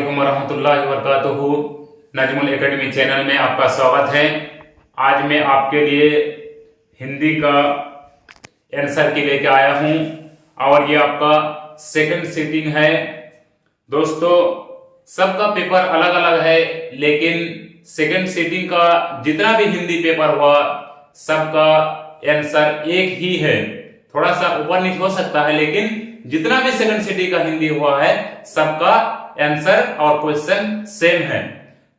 अस्सलामुअलैकुम वरहमतुल्लाहि वबरकातुहू। Najmul academy channel में आपका स्वागत है। आज मैं आपके लिए हिंदी का आंसर की लेके आया हूं और ये आपका सेकंड सीटिंग है। दोस्तों, सबका पेपर अलग अलग है, लेकिन सेकंड सीटिंग का जितना भी हिंदी पेपर हुआ सबका आंसर एक ही है। थोड़ा सा ऊपर नीचे हो सकता है, लेकिन जितना भी सेकंड सिटी का हिंदी हुआ है सबका आंसर और क्वेश्चन सेम है।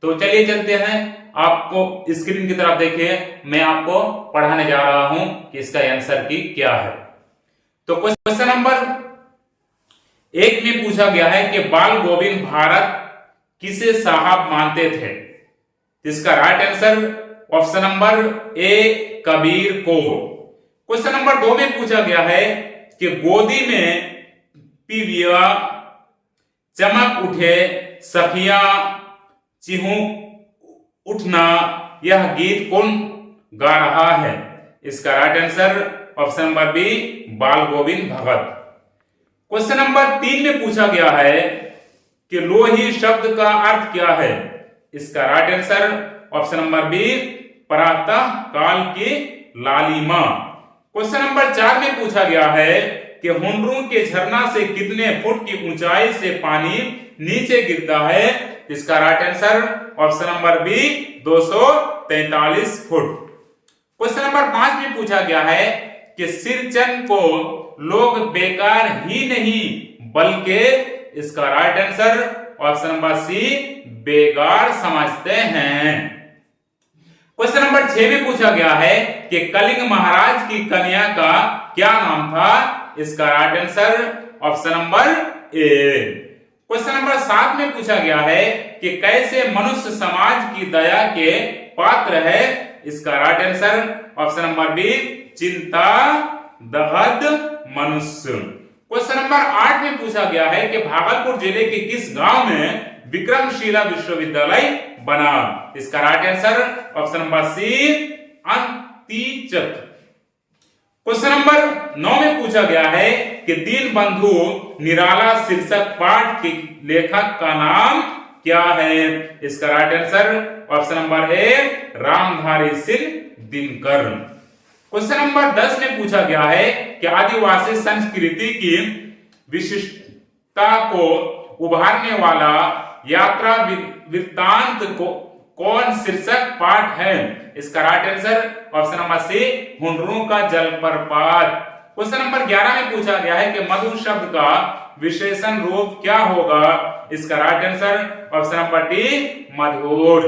तो चलिए चलते हैं, आपको स्क्रीन की तरफ देखिए, मैं आपको पढ़ाने जा रहा हूं कि इसका आंसर की क्या है। तो क्वेश्चन नंबर 1 में पूछा गया है कि बाल गोविंद भारत किसे साहब मानते थे। इसका right answer option number A Kabir को। क्वेश्चन नंबर 2 में पूछा गया है कि गोदी में पीविया चमक उठे सखिया चिहूक उठना, यह गीत कौन गा रहा है। इसका right answer option number B Bal Govind भगत। क्वेश्चन नंबर 3 में पूछा गया है कि लोही शब्द का अर्थ क्या है। इसका right answer option number B प्रातः काल की लालिमा। क्वेश्चन नंबर 4 में पूछा गया है कि हुंडरू के झरना से कितने फुट की ऊंचाई से पानी नीचे गिरता है। इसका right answer option number B 243 foot. Question number 5 में पूछा गया है कि सिरचन को लोग बेकार ही नहीं बल्कि, इसका right answer option number C बेगार समझते हैं। क्वेश्चन नंबर 6 में पूछा गया है कि कलिंग महाराज की कन्या का क्या नाम था। इसका राइट आंसर ऑप्शन नंबर ए। क्वेश्चन नंबर 7 में पूछा गया है कि कैसे मनुष्य समाज की दया के पात्र है। इसका right answer option number B चिंता दहद मनुष्य। क्वेश्चन नंबर 8 में पूछा गया है कि भागलपुर जिले के किस गांव में विक्रमशिला विश्वविद्यालय बना। इसका right answer option number C Antichak. Question number 9 में पूछा गया है कि दीन बंधु निराला शीर्षक पाठ के लेखक का नाम क्या है। इसका राइट आंसर ऑप्शन नंबर ए रामधारी सिंह दिनकर। क्वेश्चन नंबर 10 में पूछा गया है कि आदिवासी संस्कृति की विशिष्टता को उभारने वाला यात्रा वृत्तांत को कौन शीर्षक पाठ है। इसका right answer option number C Hundru का जलप्रपात। क्वेश्चन नंबर 11 में पूछा गया है कि मधुर शब्द का विशेषण रूप क्या होगा। इसका right answer option number D मधुर।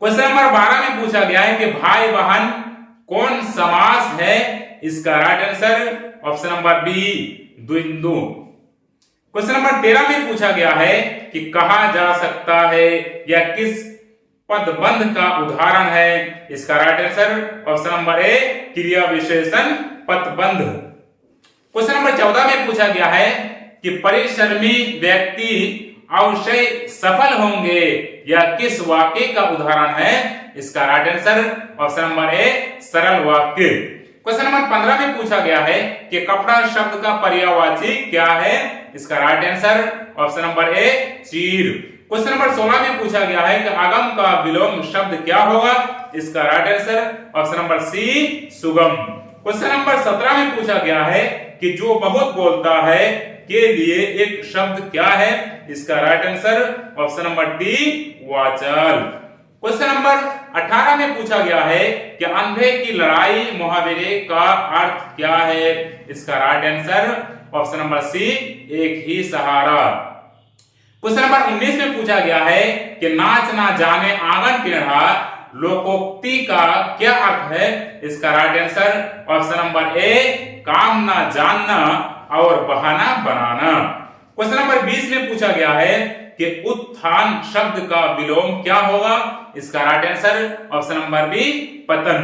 क्वेश्चन नंबर 12 में पूछा गया है कि भाई बहन कौन समास है। इसका right answer option number B द्विंदु। क्वेश्चन नंबर 13 में पूछा गया है कि कहा जा सकता है या किस पदबंध का उदाहरण है। इसका राइट आंसर ऑप्शन नंबर ए क्रिया विशेषण पदबंध। क्वेश्चन नंबर 14 में पूछा गया है कि परिश्रमी व्यक्ति अवश्य सफल होंगे या किस वाक्य का उदाहरण है। इसका राइट आंसर ऑप्शन नंबर ए सरल वाक्य। क्वेश्चन नंबर 15 में पूछा गया है कि कपड़ा शब्द का पर्यायवाची क्या है। इसका right answer option number A चीर। क्वेश्चन नंबर 16 में पूछा गया है कि आगम का विलोम शब्द क्या होगा। इसका right answer option number C सुगम। क्वेश्चन नंबर 17 में पूछा गया है कि जो बहुत बोलता है के लिए एक शब्द क्या है। इसका right answer option number D वाचाल। क्वेश्चन नंबर 18 में पूछा गया है कि अंधे की लड़ाई मुहावरे का अर्थ क्या है। इसका right answer option number C एक ही सहारा। क्वेश्चन नंबर 19 में पूछा गया है कि नाच ना जाने आंगन टेढ़ा लोकोक्ति का क्या अर्थ है। इसका राइट आंसर ऑप्शन नंबर ए काम ना जानना और बहाना बनाना। क्वेश्चन नंबर 20 में पूछा गया है कि उत्थान शब्द का विलोम क्या होगा। इसका right answer option number B पतन।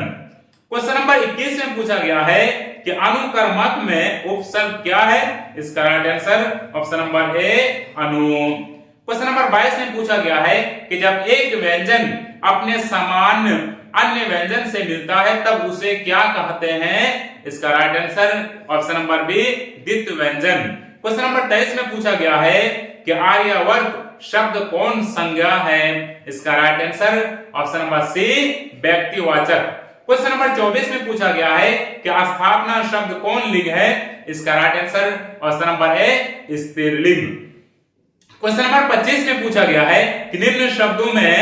क्वेश्चन नंबर 21 में पूछा गया है कि अनुकर्मक में उपसर्ग क्या है। इसका राइट आंसर ऑप्शन नंबर ए अनु। क्वेश्चन नंबर 22 में पूछा गया है कि जब एक व्यंजन अपने समान अन्य व्यंजन से मिलता है तब उसे क्या कहते हैं। इसका right answer option number B द्वित्व व्यंजन। क्वेश्चन नंबर 23 में पूछा गया है कि आर्यवर्त शब्द कौन संज्ञा है? इसका right answer option number C व्यक्तिवाचक। क्वेश्चन नंबर 24 में पूछा गया है कि स्थापना शब्द कौन लिंग है? इसका right answer option number A स्त्रीलिंग। क्वेश्चन नंबर 25 में पूछा गया है कि निम्न शब्दों में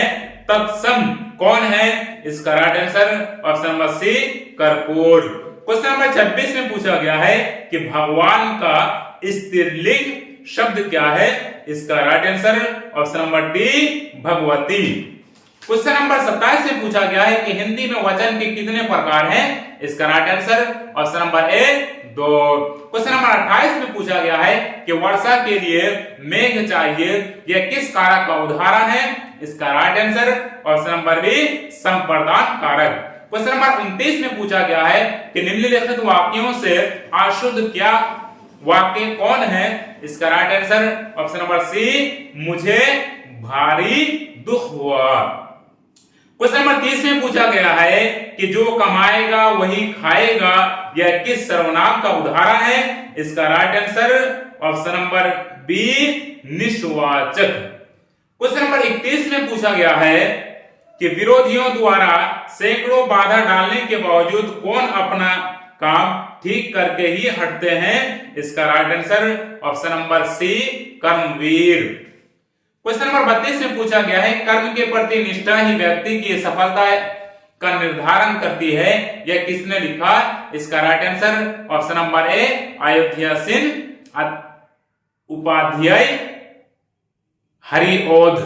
तत्सम कौन है? इसका right answer option number C कर्पूर। क्वेश्चन नंबर 26 में पूछा गया है कि भगवान का स्त्रीलिंग शब्द क्या है? इसका right answer option number D Bhagwati. Question number 27 में पूछा गया है कि हिंदी में वचन के कितने प्रकार हैं? इसका राइट आंसर ऑप्शन नंबर ए 2। क्वेश्चन नंबर 28 में पूछा गया है कि वर्षा के लिए मेघ चाहिए, यह किस कारक का उदाहरण है? इसका right answer option number B संप्रदान कारक। क्वेश्चन नंबर 29 में पूछा गया है कि निम्नलिखित वाक्यों से अशुद्ध क्या वाक्य कौन है? इसका right answer option number C मुझे भारी दुख हुआ। क्वेश्चन नंबर 30 में पूछा गया है कि जो कमाएगा वही खाएगा, यह किस सर्वनाम का उदाहरण है? इसका right answer option number B निश्वाचक। क्वेश्चन नंबर 31 में पूछा गया है कि विरोधियों द्वारा सैकड़ों बाधा डालने के बावजूद कौन अपना काम ठीक करके ही हटते हैं? इसका right answer option number C Karmveer. Question number 32 में पूछा गया है कर्म के प्रति निष्ठा ही व्यक्ति की सफलता का निर्धारण करती है, यह किसने लिखा? इसका right answer option number A Ayodhya Singh Upadhyay Hariaudh.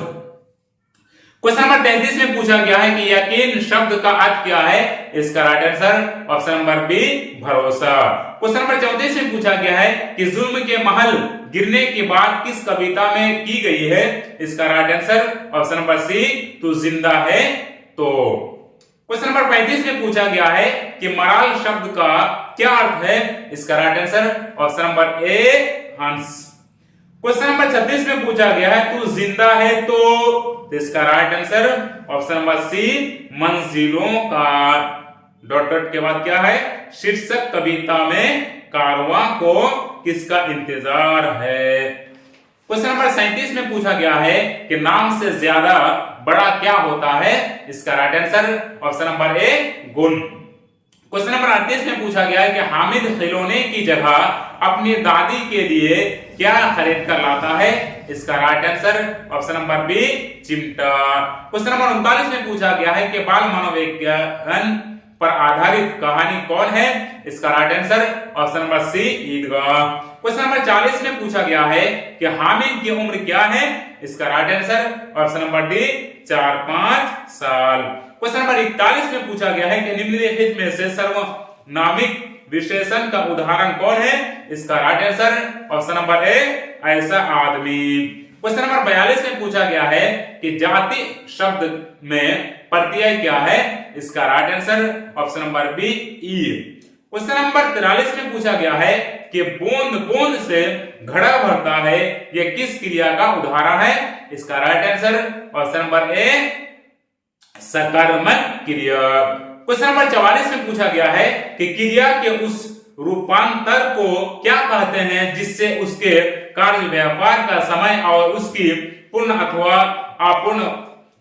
Question number 33 में पूछा गया है कि यकीन शब्द का अर्थ क्या है? इसका right answer option number B भरोसा। क्वेश्चन नंबर 34 में पूछा गया है कि जुल्म के महल गिरने की बात किस कविता में की गई है? इसका right answer option number C तू जिंदा है तो। क्वेश्चन नंबर 35 में पूछा गया है कि मराल शब्द का क्या अर्थ है? इसका right answer option number A हंस। क्वेश्चन नंबर 36 में पूछा गया है तू जिंदा है तो इसका right answer option number C मंजिलों का डॉट डॉट के बाद क्या है? शीर्षक कविता में कारवां को किसका इंतजार है? क्वेश्चन नंबर 37 में पूछा गया है कि नाम से ज्यादा बड़ा क्या होता है? इसका right answer option number A गुण। क्वेश्चन नंबर 38 में पूछा गया है कि हामिद खिलौने की जगह अपनी दादी के लिए क्या खरीद कर लाता है? इसका right answer option number B चिमटा। क्वेश्चन नंबर 39 में पूछा गया है कि बाल मनोविज्ञान पर आधारित कहानी कौन है? इसका right answer option number C Idgah. Question number 40 में पूछा गया है कि हामिद की उम्र क्या है? इसका right answer option number D 4-5 साल। क्वेश्चन नंबर 41 में पूछा गया है कि निम्नलिखित में से सर्वनामिक विशेषण का उदाहरण कौन है? इसका राइट आंसर ऑप्शन नंबर ए ऐसा आदमी। क्वेश्चन नंबर 42 में पूछा गया है कि जाति शब्द में प्रत्यय क्या है? इसका right answer option number B ई। क्वेश्चन नंबर 43 में पूछा गया है कि बूंद बूंद से घड़ा भरता है, यह किस क्रिया का उदाहरण है? इसका राइट आंसर ऑप्शन नंबर ए सकर्मक क्रिया। क्वेश्चन नंबर 44 में पूछा गया है कि क्रिया के उस रूपांतर को क्या कहते हैं जिससे उसके कार्य व्यापार का समय और उसकी पूर्ण अथवा अपूर्ण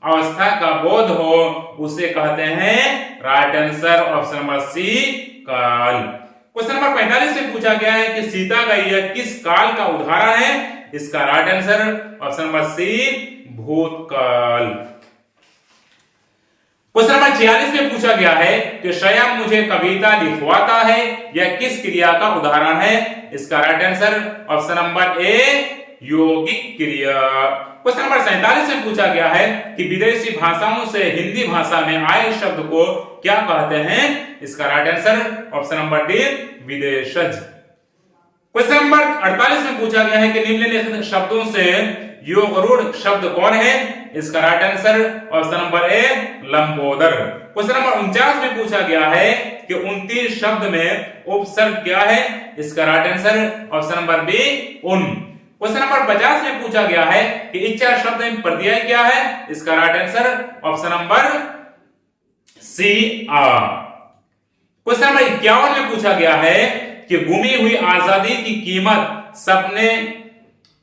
अवस्था का बोध हो, उसे कहते हैं right answer option number C काल। क्वेश्चन नंबर 45 में पूछा गया है कि सीता का यह किस काल का उदाहरण है? इसका right answer option number C भूतकाल। क्वेश्चन नंबर 46 में पूछा गया है कि स्वयं मुझे कविता लिखवाता है, यह किस क्रिया का उदाहरण है? इसका राइट आंसर ऑप्शन नंबर ए यौगिक क्रिया। क्वेश्चन नंबर 47 में पूछा गया है कि विदेशी भाषाओं से हिंदी भाषा में आए शब्द को क्या कहते हैं? इसका right answer option number D विदेशज। क्वेश्चन नंबर 48 में पूछा गया है कि निम्नलिखित शब्दों से योगरूढ़ शब्द कौन है? इसका राइट आंसर ऑप्शन नंबर ए लंबोदर। क्वेश्चन नंबर 49 में पूछा गया है कि 29 शब्द में उपसर्ग क्या है? इसका right answer option number B उन। क्वेश्चन नंबर 50 में पूछा गया है कि इच्छा शब्द में प्रत्यय क्या है? इसका right answer option number C आ। क्वेश्चन नंबर 51 में पूछा गया है कि गुमी हुई आजादी की कीमत सबने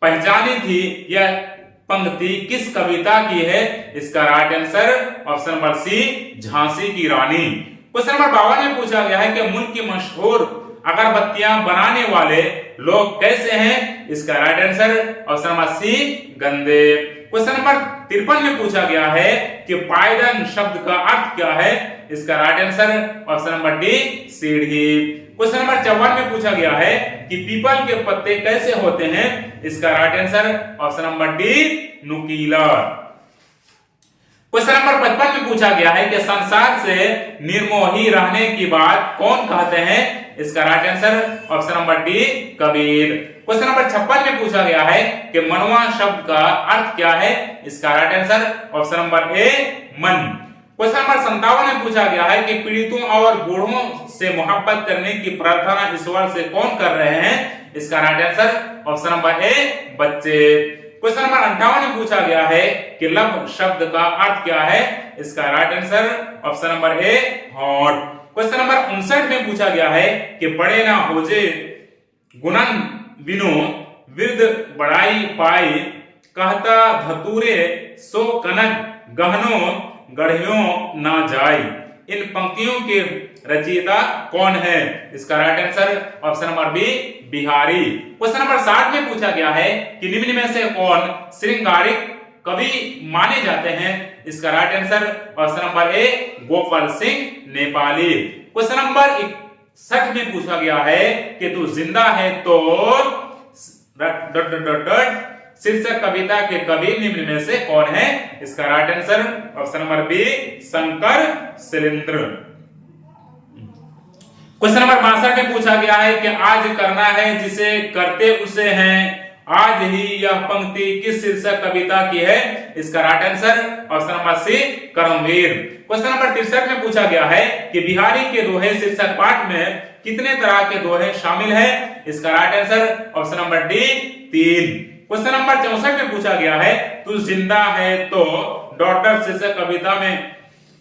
पहचानी थी यह पंक्ति किस कविता की है? इसका right answer option number C, Jhansi की रानी। क्वेश्चन नंबर 52 में पूछा गया है कि मुल्क की मशहूर अगरबत्तियां बनाने वाले लोग कैसे हैं? इसका right answer option number C, गंदे। क्वेश्चन नंबर 53 में पूछा गया है कि पायदन शब्द का अर्थ क्या है? इसका right answer option number D, सीढ़ी। क्वेश्चन नंबर 54 में पूछा गया है कि पीपल के पत्ते कैसे होते हैं? इसका right answer option number D, नुकीला। क्वेश्चन नंबर 55 में पूछा गया है कि संसार से निर्मोही रहने की बात कौन कहते हैं? इसका right answer option number D, Kabir. Question number 56 में पूछा गया है कि मनवा शब्द का अर्थ क्या है? इसका right answer option number A, मन। क्वेश्चन नंबर 57 में पूछा गया है कि पीड़ितों और बूढ़ों से मोहब्बत करने की प्रार्थना ईश्वर से कौन कर रहे हैं? इसका right answer option number A, बच्चे। क्वेश्चन नंबर 58 में पूछा गया है कि लव शब्द का अर्थ क्या है? इसका राइट आंसर ऑप्शन नंबर ए, हॉट। क्वेश्चन नंबर 59 में पूछा गया है कि बड़े ना होजे गुणन बिनु वृद्ध बड़ाई पाई, कहता धतूरे सो कनक गहनो गढ़ियों ना जाई। इन पंक्तियों के रचयिता कौन है? इसका right answer option number B, Bihari. Question number 60 में पूछा गया है कि निम्न में से कौन श्रृंगारिक कवि माने जाते हैं? इसका राइट आंसर ऑप्शन नंबर ए, गोपाल सिंह नेपाली। क्वेश्चन नंबर 61 में पूछा गया है कि तू जिंदा है तो शीर्षक कविता के कवि निम्न में से कौन है? इसका right answer option number B, Shankar Shailendra. Question number 62 में पूछा गया है कि आज करना है जिसे करते उसे हैं, आज ही यह पंक्ति किस शीर्षक कविता की है? इसका right answer option number C, Karmveer. Question number 63 में पूछा गया है कि बिहारी के दोहे शीर्षक पाठ में कितने तरह के दोहे शामिल है? इसका right answer option number D, 3। Question number 64 में पूछा गया है तू जिंदा है तो डॉक्टर शीर्षक कविता में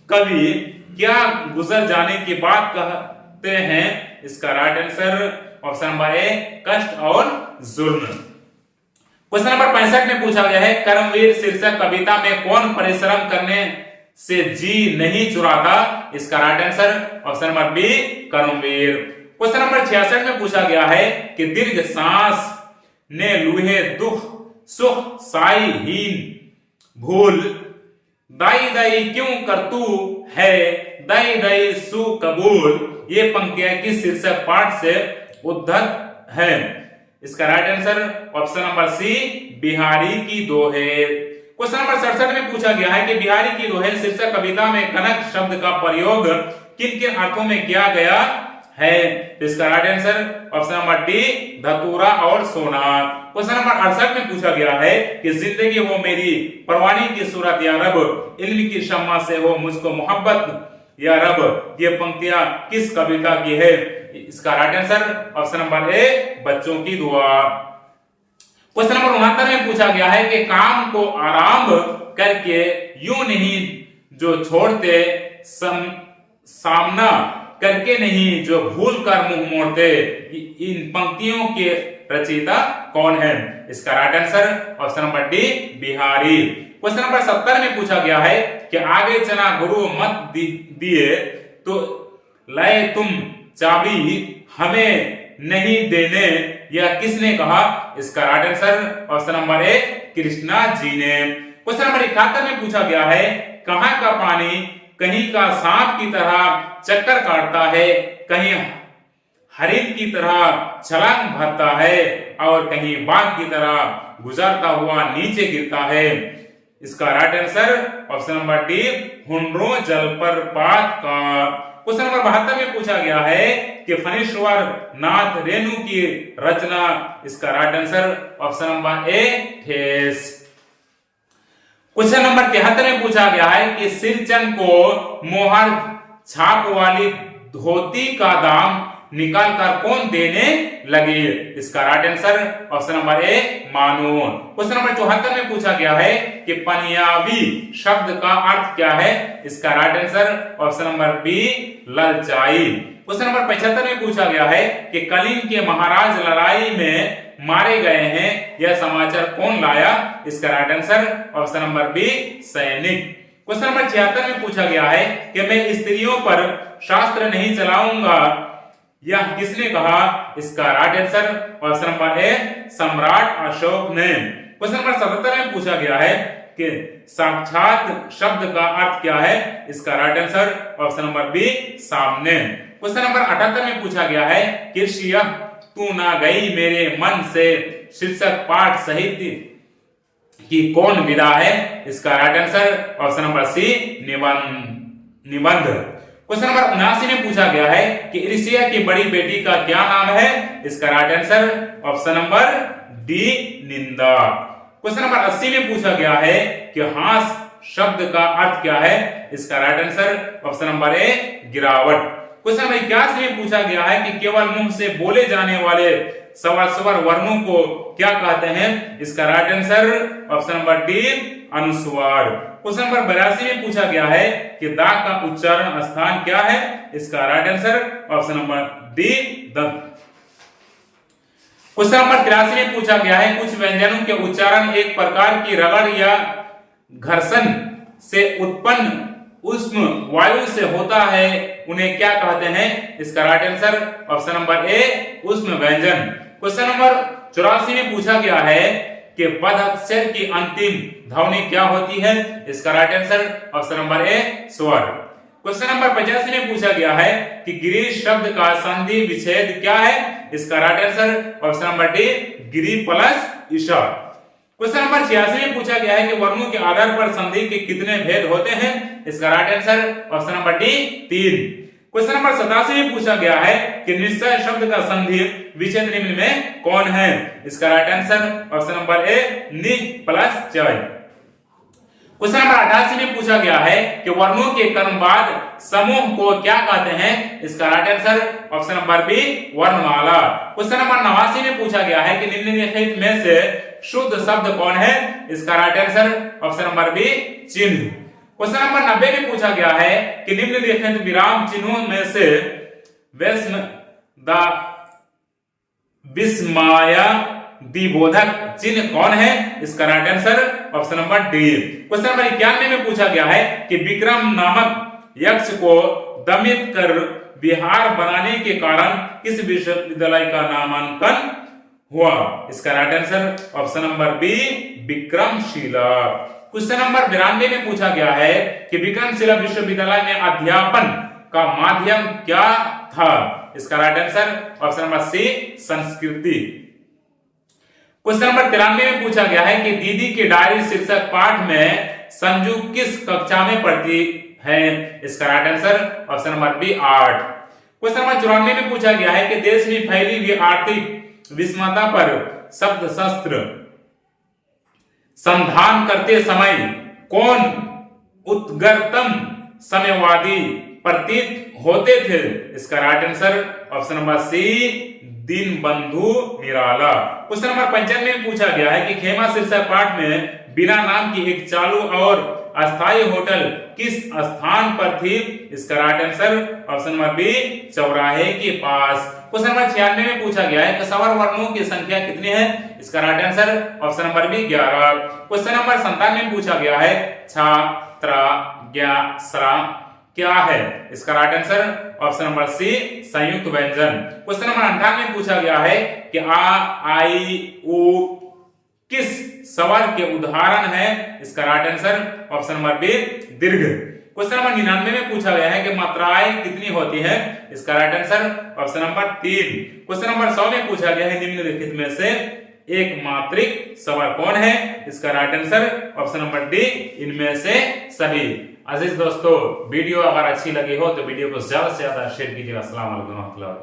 कवि क्या गुजर जाने की बात कहते हैं? इसका राइट आंसर ऑप्शन नंबर ए, कष्ट और जुल्म। क्वेश्चन नंबर 65 में पूछा गया है कर्मवीर शीर्षक कविता में कौन परिश्रम करने से जी नहीं चुराता? इसका right answer option number B, Karmveer. Question number 66 में पूछा गया है कि दीर्घ सांस ने लूहे दुख सुख साई हीन भूल, दाई दाई क्यों करतू है दाई दाई सु कबूल। ये पंक्तियां किस शीर्षक पाठ से उद्धत है? इसका right answer option number C, Bihari की दोहे। क्वेश्चन नंबर 67 में पूछा गया है कि बिहारी की दोहे शीर्षक कविता में कनक शब्द का प्रयोग किन किन अर्थों में किया गया है? इसका right answer option number D, धतूरा और सोना। क्वेश्चन नंबर 68 में पूछा गया है कि जिंदगी हो मेरी परवानी की सूरत या रब, इल्म की शम्मा से हो मुझको मोहब्बत या रब। ये पंक्तियां किस कविता की है? इसका राइट आंसर ऑप्शन नंबर ए, बच्चों की दुआ। क्वेश्चन नंबर 69 में पूछा गया है कि काम को आराम करके यूं नहीं जो छोड़ते, सामना करके नहीं जो भूल कर मुंह मोड़ते। इन पंक्तियों के रचयिता कौन है? इसका right answer option number D, Bihari. Question number 70 में पूछा गया है कि आगे चना गुरु मत दिए तो लाए तुम चाबी हमें नहीं देने, यह किसने कहा? इसका right answer option number A, Krishna ji ने। क्वेश्चन नंबर 71 में पूछा गया है कहां का पानी कहीं का सांप की तरह चक्कर काटता है, कहीं हरिण की तरह छलांग भरता है और कहीं बाघ की तरह गुजरता हुआ नीचे गिरता है। इसका right answer option number D, Hundru जलप्रपात का। क्वेश्चन नंबर 72 में पूछा गया है कि फणीश्वर नाथ रेणु की रचना। इसका right answer option number A, Thes. Question number 73 में पूछा गया है कि सिरचंद को मोहर छाप वाली धोती का दाम निकाल कर कौन देने लगे? इसका right answer option number A, मानो। क्वेश्चन नंबर 74 में पूछा गया है कि पंजाबी शब्द का अर्थ क्या है? इसका right answer option number B, ललचाई। क्वेश्चन नंबर 75 में पूछा गया है कि कलिंग के महाराज लड़ाई में मारे गए हैं, यह समाचार कौन लाया? इसका right answer option number B सैनिक। क्वेश्चन नंबर 76 में पूछा गया है कि मैं स्त्रियों पर शास्त्र नहीं चलाऊंगा, यह किसने कहा? इसका राइट आंसर ऑप्शन नंबर ए सम्राट अशोक ने। क्वेश्चन नंबर 77 में पूछा गया है कि साक्षात शब्द का अर्थ क्या है? इसका right answer option number B सामने। क्वेश्चन नंबर 78 में पूछा गया है कृष्य तू ना गई मेरे मन से शीर्षक पाठ साहित्य की कौन विधा है? इसका right answer option number C निबंध। क्वेश्चन नंबर 79 में पूछा गया है कि ऋषिया की बड़ी बेटी का क्या नाम है? इसका right answer option number D निंदा। क्वेश्चन नंबर 80 में पूछा गया है कि हास शब्द का अर्थ क्या है? इसका right answer option number A गिरावट। क्वेश्चन नंबर 81 में पूछा गया है कि केवल मुंह से बोले जाने वाले स्वर वर्णों को क्या कहते हैं? इसका right answer option number D अनुस्वार। क्वेश्चन नंबर 82 में पूछा गया है कि दाग का उच्चारण स्थान क्या है? इसका right answer option number D दंत। क्वेश्चन नंबर 83 में पूछा गया है कुछ व्यंजनों के उच्चारण एक प्रकार की रगड़ या घर्षण से उत्पन्न उष्ण वायु से होता है, उन्हें क्या कहते हैं? इसका राइट आंसर ऑप्शन नंबर ए उष्ण व्यंजन। क्वेश्चन नंबर 84 में पूछा गया है कि पद अक्षर की अंतिम ध्वनि क्या होती है? इसका right answer option number A स्वर। क्वेश्चन नंबर 85 में पूछा गया है कि गिरीश शब्द का संधि विच्छेद क्या है? इसका right answer option number D गिरी प्लस ईशा। क्वेश्चन नंबर 86 में पूछा गया है कि वर्णों के आधार पर संधि के कितने भेद होते हैं? इसका right answer option number D 3। Question number 87 में पूछा गया है कि निश्चय शब्द का संधि विच्छेद निम्न में कौन है? इसका राइट आंसर ऑप्शन नंबर ए नि प्लस चय। क्वेश्चन नंबर 88 में पूछा गया है कि वर्णों के क्रमवाद समूह को क्या कहते हैं? इसका right answer option number B वर्णमाला। क्वेश्चन नंबर 89 में पूछा गया है कि निम्नलिखित में से शुद्ध शब्द कौन है? इसका right answer option number B चिन्ह। क्वेश्चन नंबर 90 में पूछा गया है कि निम्नलिखित विराम चिन्हों में से विस्मया दिबोधक चिन्ह कौन है? इसका right answer option number D. Question number 91 में पूछा गया है कि विक्रम नामक यक्ष को दमित कर बिहार बनाने के कारण किस विश्वविद्यालय का नामांकन हुआ? इसका right answer option number B Vikramshila. Question number 92 में पूछा गया है कि विक्रमशिला विश्वविद्यालय में अध्यापन का माध्यम क्या था? इसका right answer option number C संस्कृति। क्वेश्चन नंबर 93 में पूछा गया है कि दीदी की डायरी शीर्षक पाठ में संजू किस कक्षा में पढ़ती है? इसका right answer option number B 8। Question number 94 में पूछा गया है कि देश में फैली हुई आर्थिक विषमता पर शब्द शस्त्र संधान करते समय कौन उत्तरतम समयवादी प्रतीत होते थे? इसका right answer option number C दीनबंधु निराला। क्वेश्चन नंबर 95 में पूछा गया है कि खेमा शीर्षक पाठ में बिना नाम की एक चालू और अस्थायी होटल किस स्थान पर थी? इसका right answer option number B चौराहे के पास। क्वेश्चन नंबर 96 में पूछा गया है कि सवर वर्णों की संख्या कितनी है? इसका right answer option number B 11। Question number 97 में पूछा गया है छात्रा ज्ञा स्रा क्या है? इसका right answer option number C संयुक्त व्यंजन। क्वेश्चन नंबर 98 में पूछा गया है कि आ आई उ किस स्वर के उदाहरण है? इसका right answer option number B दीर्घ। क्वेश्चन नंबर 99 में पूछा गया है कि मात्राएं कितनी होती है? इसका right answer option number 3। Question number 100 में पूछा गया है निम्नलिखित में से एक मात्रिक स्वर कौन है? इसका right answer option number D इनमें से सभी। अजीज दोस्तों, वीडियो अगर अच्छी लगी हो तो वीडियो को ज्यादा से ज्यादा शेयर कीजिएगा। अस्सलाम वालेकुम।